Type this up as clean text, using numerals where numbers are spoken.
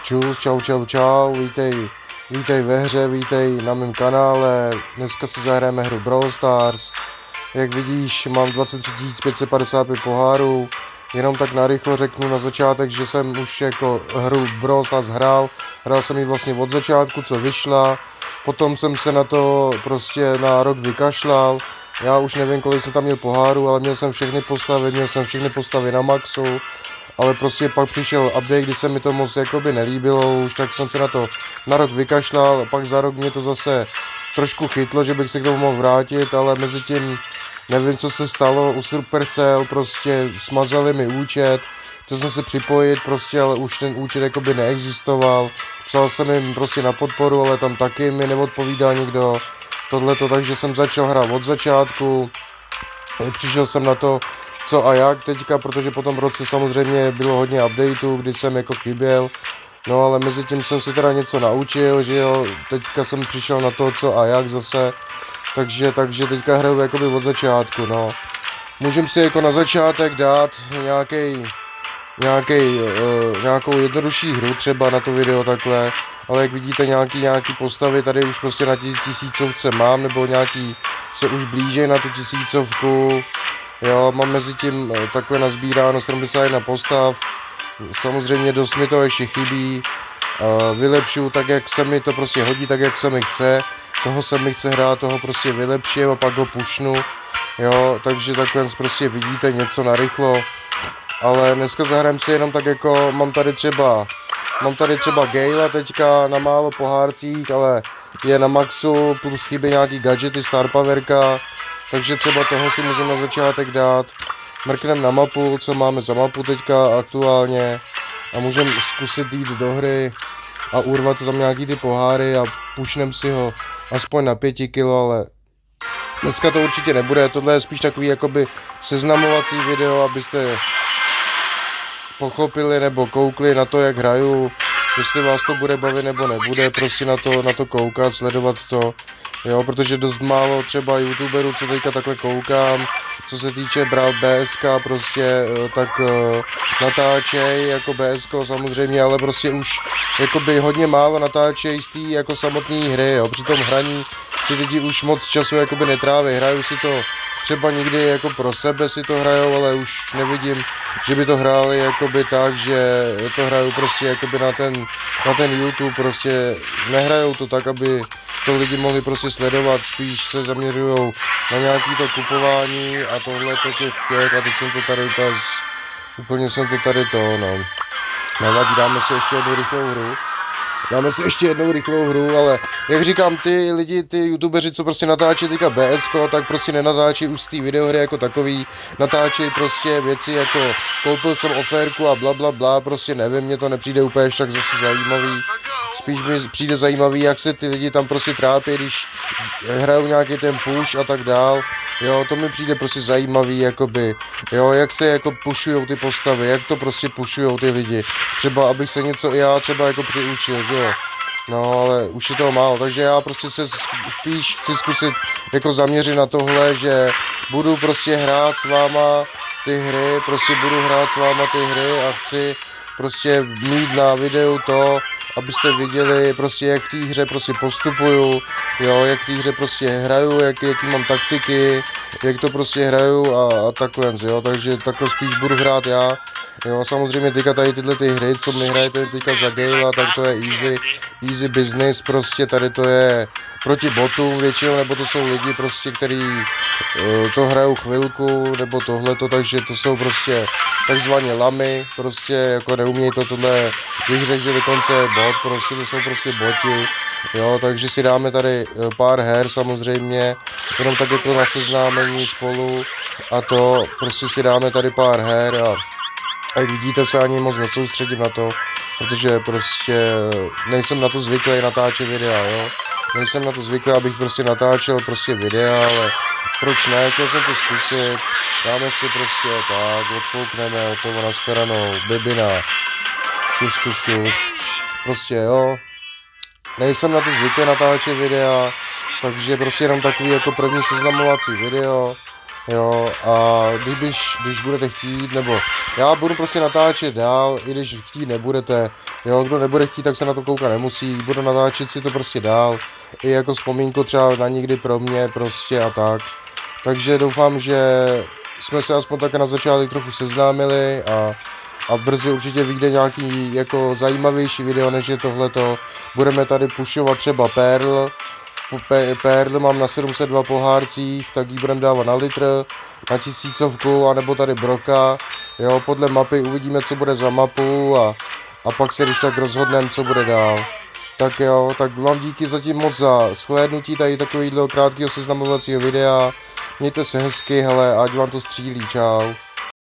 Čus, čau, vítej ve hře, vítej na mém kanále, dneska si zahrajeme hru Brawl Stars. Jak vidíš, mám 23 555 pohárů, jenom tak narychlo řeknu na začátek, že jsem už jako hru Brawl Stars hrál jsem ji vlastně od začátku, co vyšla, potom jsem se na to prostě na rok vykašlal. Já už nevím, kolik jsem tam měl pohárů, ale měl jsem všechny postavy na maxu. Ale prostě pak přišel update, kdy se mi to moc jakoby nelíbilo už, tak jsem se na to na rok vykašlal, a pak za rok mě to zase trošku chytlo, že bych se k tomu mohl vrátit, ale mezi tím nevím, co se stalo u Supercell, prostě smazali mi účet, chtěl jsem se připojit prostě, ale už ten účet jakoby neexistoval, psal jsem jim prostě na podporu, ale tam taky mi neodpovídal nikdo, tohleto, takže jsem začal hrát od začátku, přišel jsem na to, co a jak teďka, protože po tom roce samozřejmě bylo hodně updateů, kdy jsem jako chyběl, no ale mezi tím jsem si teda něco naučil, že jo, teďka jsem přišel na to, co a jak zase, takže teďka hraju jakoby od začátku, no. Můžeme si jako na začátek dát nějakou jednodušší hru třeba na to video takhle, ale jak vidíte nějaký postavy tady už prostě na tisícovce mám, nebo nějaký se už blíží na tu tisícovku. Jo, mám mezi tím takhle nazbíráno 71 postav, samozřejmě dost mi to ještě chybí, vylepšuju tak, jak se mi to prostě hodí, tak, jak se mi chce, toho se mi chce hrát, toho prostě vylepším a pak ho pušnu, jo, takže takhle prostě vidíte něco narychlo, ale dneska zahrám si jenom tak jako, mám tady třeba Gale'a teďka na málo pohárcích, ale je na maxu, plus chybí nějaký gadgety, star powerka, takže třeba toho si můžeme na začátek dát. Mrkneme na mapu, co máme za mapu teďka aktuálně a můžeme zkusit jít do hry a urvat tam nějaký ty poháry a pušneme si ho aspoň na 5 kilo, ale dneska to určitě nebude, tohle je spíš takový jakoby seznamovací video, abyste pochopili nebo koukli na to, jak hraju, jestli vás to bude bavit nebo nebude, prostě na to koukat, sledovat to. Jo, protože dost málo třeba youtuberů, co teďka takhle koukám, co se týče brát BSK, prostě tak natáčej jako BSK samozřejmě, ale prostě už jakoby hodně málo natáčej z té jako samotné hry, jo, při tom hraní ty lidi už moc času jakoby netráví, hrajou si to třeba někdy jako pro sebe si to hrajou, ale už nevidím, že by to hráli jakoby tak, že to hrajou prostě jakoby na ten YouTube, prostě nehrajou to tak, aby to lidi mohli prostě sledovat, spíš se zaměřujou na nějaký to kupování a tohle těch a teď jsem to tady úplně jsem to tady no. Nevadí, dáme si ještě jednou rychlou hru, ale jak říkám, ty lidi, ty youtubeři, co prostě natáčí teďka BSko, tak prostě nenatáčí už z té videohry jako takový, natáčí prostě věci jako koupil jsem oférku a bla, prostě nevím, mně to nepřijde úplně až tak zase zajímavý, spíš mi přijde zajímavý, jak se ty lidi tam prostě trápí, když hrajou nějaký ten push a tak dál, jo, to mi přijde prostě zajímavý, jakoby, jo, jak se jako pushujou ty postavy, jak to prostě pushujou ty lidi, třeba abych se něco i já třeba jako přiučil, že jo, no ale už je toho málo, takže já prostě se spíš chci zkusit jako zaměřit na tohle, že budu prostě hrát s váma ty hry, a chci prostě mít na videu to, abyste viděli prostě, jak v té hře prostě postupuju, jo, jak v té hře prostě hraju, jaký mám taktiky, jak to prostě hraju a takhle, jo, takže takhle spíš budu hrát já, jo, samozřejmě teďka tady tyhle ty hry, co mi hrajete teďka za Gale'a, tak to je easy business, prostě tady to je proti botům většinou, nebo to jsou lidi prostě, který to hrajou chvilku, nebo tohleto, takže to jsou prostě takzvané lamy, prostě jako neumějí tohle vyhřešit, že dokonce je bot, prostě to jsou prostě boti, jo, takže si dáme tady pár her samozřejmě, jenom tak jako na seznámení spolu a to prostě si dáme tady pár her a jak vidíte se ani moc nesoustředím na to, protože prostě nejsem na to zvyklý natáčet videa, jo. Nejsem na to zvyklý, abych prostě natáčel prostě videa, ale proč ne, chtěl jsem to zkusit, dáme si prostě tak, odpoukneme, hotovo, nashledanou, bibina, čus, prostě jo, nejsem na to zvyklý natáčet videa, takže prostě jenom takový jako první seznamovací video, Jo, a když budete chtít, nebo já budu prostě natáčet dál, i když chtít nebudete, jo, kdo nebude chtít, tak se na to koukat nemusí, budu natáčet si to prostě dál, i jako vzpomínku třeba na někdy pro mě prostě a tak. Takže doufám, že jsme se aspoň také na začátek trochu seznámili a brzy určitě vyjde nějaký jako zajímavější video, než je tohleto. Budeme tady pušovat třeba Perl mám na 702 pohárcích, tak ji budeme dávat na litr, na 1000, anebo tady Broka, jo, podle mapy uvidíme, co bude za mapu a pak se když tak rozhodneme, co bude dál. Tak jo, tak vám díky zatím moc za shlédnutí tady takovýhle krátkého seznamovacího videa, mějte se hezky, hele, ať vám to střílí, čau.